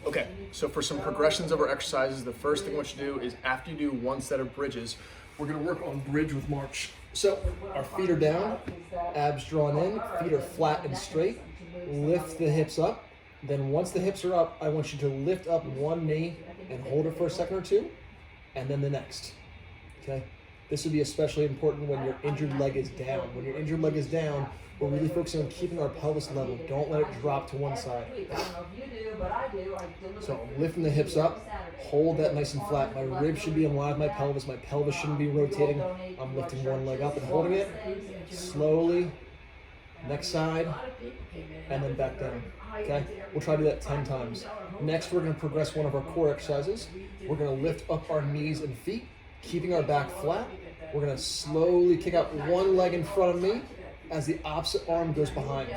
Okay, so for some progressions of our exercises, the first thing I want you to do is after you do one set of bridges, we're gonna work on bridge with march. So our feet are down, abs drawn in, feet are flat and straight. Lift the hips up. Then once the hips are up, I want you to lift up one knee and hold it for a second or two, and then the next, okay? This would be especially important when your injured leg is down. When your injured leg is down, we're really focusing on keeping our pelvis level. Don't let it drop to one side. So I'm lifting the hips up, hold that nice and flat. My ribs should be in line with my pelvis shouldn't be rotating. I'm lifting one leg up and holding it, slowly, next side, and then back down, okay? We'll try to do that 10 times. Next, we're gonna progress one of our core exercises. We're gonna lift up our knees and feet, keeping our back flat. We're gonna slowly kick out one leg in front of me as the opposite arm goes behind.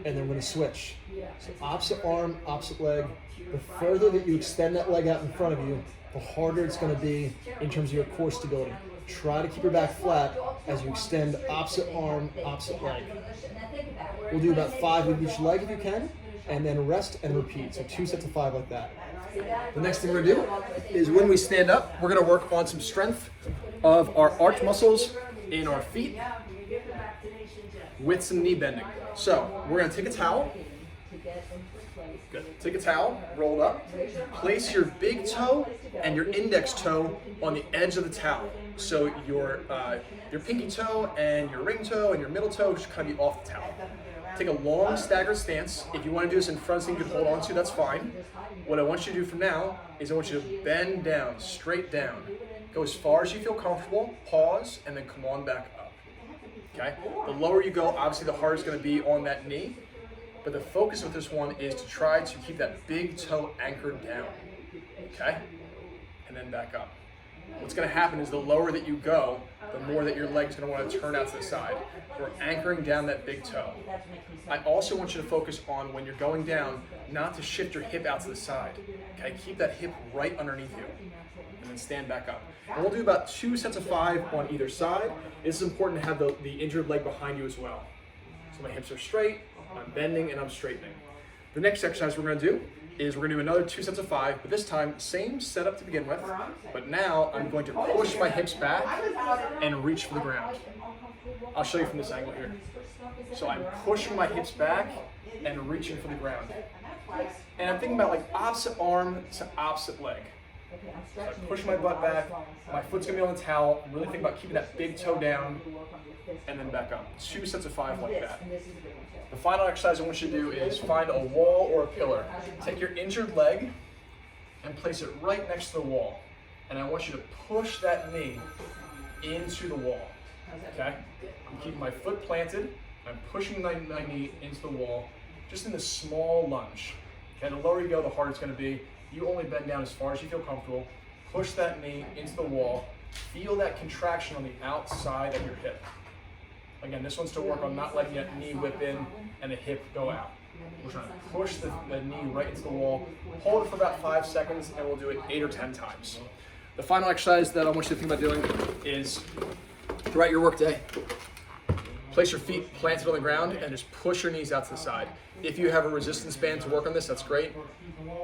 And then we're gonna switch. So opposite arm, opposite leg. The further that you extend that leg out in front of you, the harder it's gonna be in terms of your core stability. Try to keep your back flat as you extend opposite arm, opposite leg. We'll do about 5 with each leg if you can, and then rest and repeat. So 2 sets of 5 like that. The next thing we're gonna do is when we stand up, we're gonna work on some strength of our arch muscles in our feet with some knee bending. So we're gonna take a towel. Good. Take a towel, roll it up. Place your big toe and your index toe on the edge of the towel. So your pinky toe and your ring toe and your middle toe should kind of be off the towel. Take a long staggered stance. If you want to do this in front so you can hold on to, that's fine. What I want you to do from now is I want you to bend down, straight down. Go as far as you feel comfortable, pause, and then come on back up. Okay? The lower you go, obviously the harder it's going to be on that knee. But the focus with this one is to try to keep that big toe anchored down. Okay? And then back up. What's going to happen is the lower that you go, the more that your leg's going to want to turn out to the side. We're anchoring down that big toe. I also want you to focus on when you're going down, not to shift your hip out to the side. Okay? Keep that hip right underneath you. And then stand back up. And we'll do about 2 sets of 5 on either side. It's important to have the injured leg behind you as well. So my hips are straight, I'm bending, and I'm straightening. The next exercise we're going to do is we're going to do another 2 sets of 5, but this time same setup to begin with, but now I'm going to push my hips back and reach for the ground. I'll show you from this angle here. So I'm pushing my hips back and reaching for the ground. And I'm thinking about like opposite arm to opposite leg. So I push my butt back, my foot's gonna be on the towel. I'm really thinking about keeping that big toe down and then back up. 2 sets of 5 like that. The final exercise I want you to do is find a wall or a pillar. Take your injured leg and place it right next to the wall. And I want you to push that knee into the wall. Okay? I'm keeping my foot planted. I'm pushing my knee into the wall, just in this small lunge. Okay, the lower you go, the harder it's gonna be. You only bend down as far as you feel comfortable. Push that knee into the wall. Feel that contraction on the outside of your hip. Again, this one's to work on not letting that knee whip in and the hip go out. We're trying to push the knee right into the wall. Hold it for about 5 seconds, and we'll do it 8 or 10 times. The final exercise that I want you to think about doing is throughout your workday, place your feet planted on the ground and just push your knees out to the side. If you have a resistance band to work on this, that's great.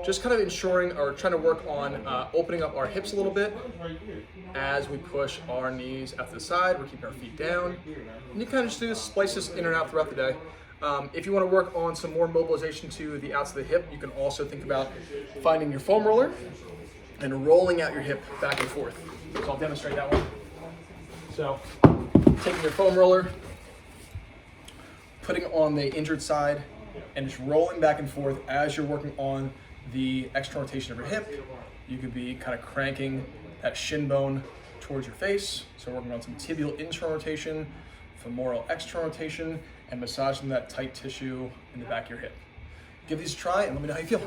Just kind of ensuring or trying to work on opening up our hips a little bit as we push our knees out to the side. We're keeping our feet down. And you kind of just do this, splice this in and out throughout the day. If you want to work on some more mobilization to the outs of the hip, you can also think about finding your foam roller and rolling out your hip back and forth. So I'll demonstrate that one. So taking your foam roller, putting it on the injured side, and just rolling back and forth as you're working on the external rotation of your hip. You could be kind of cranking that shin bone towards your face. So working on some tibial internal rotation, femoral external rotation, and massaging that tight tissue in the back of your hip. Give these a try and let me know how you feel.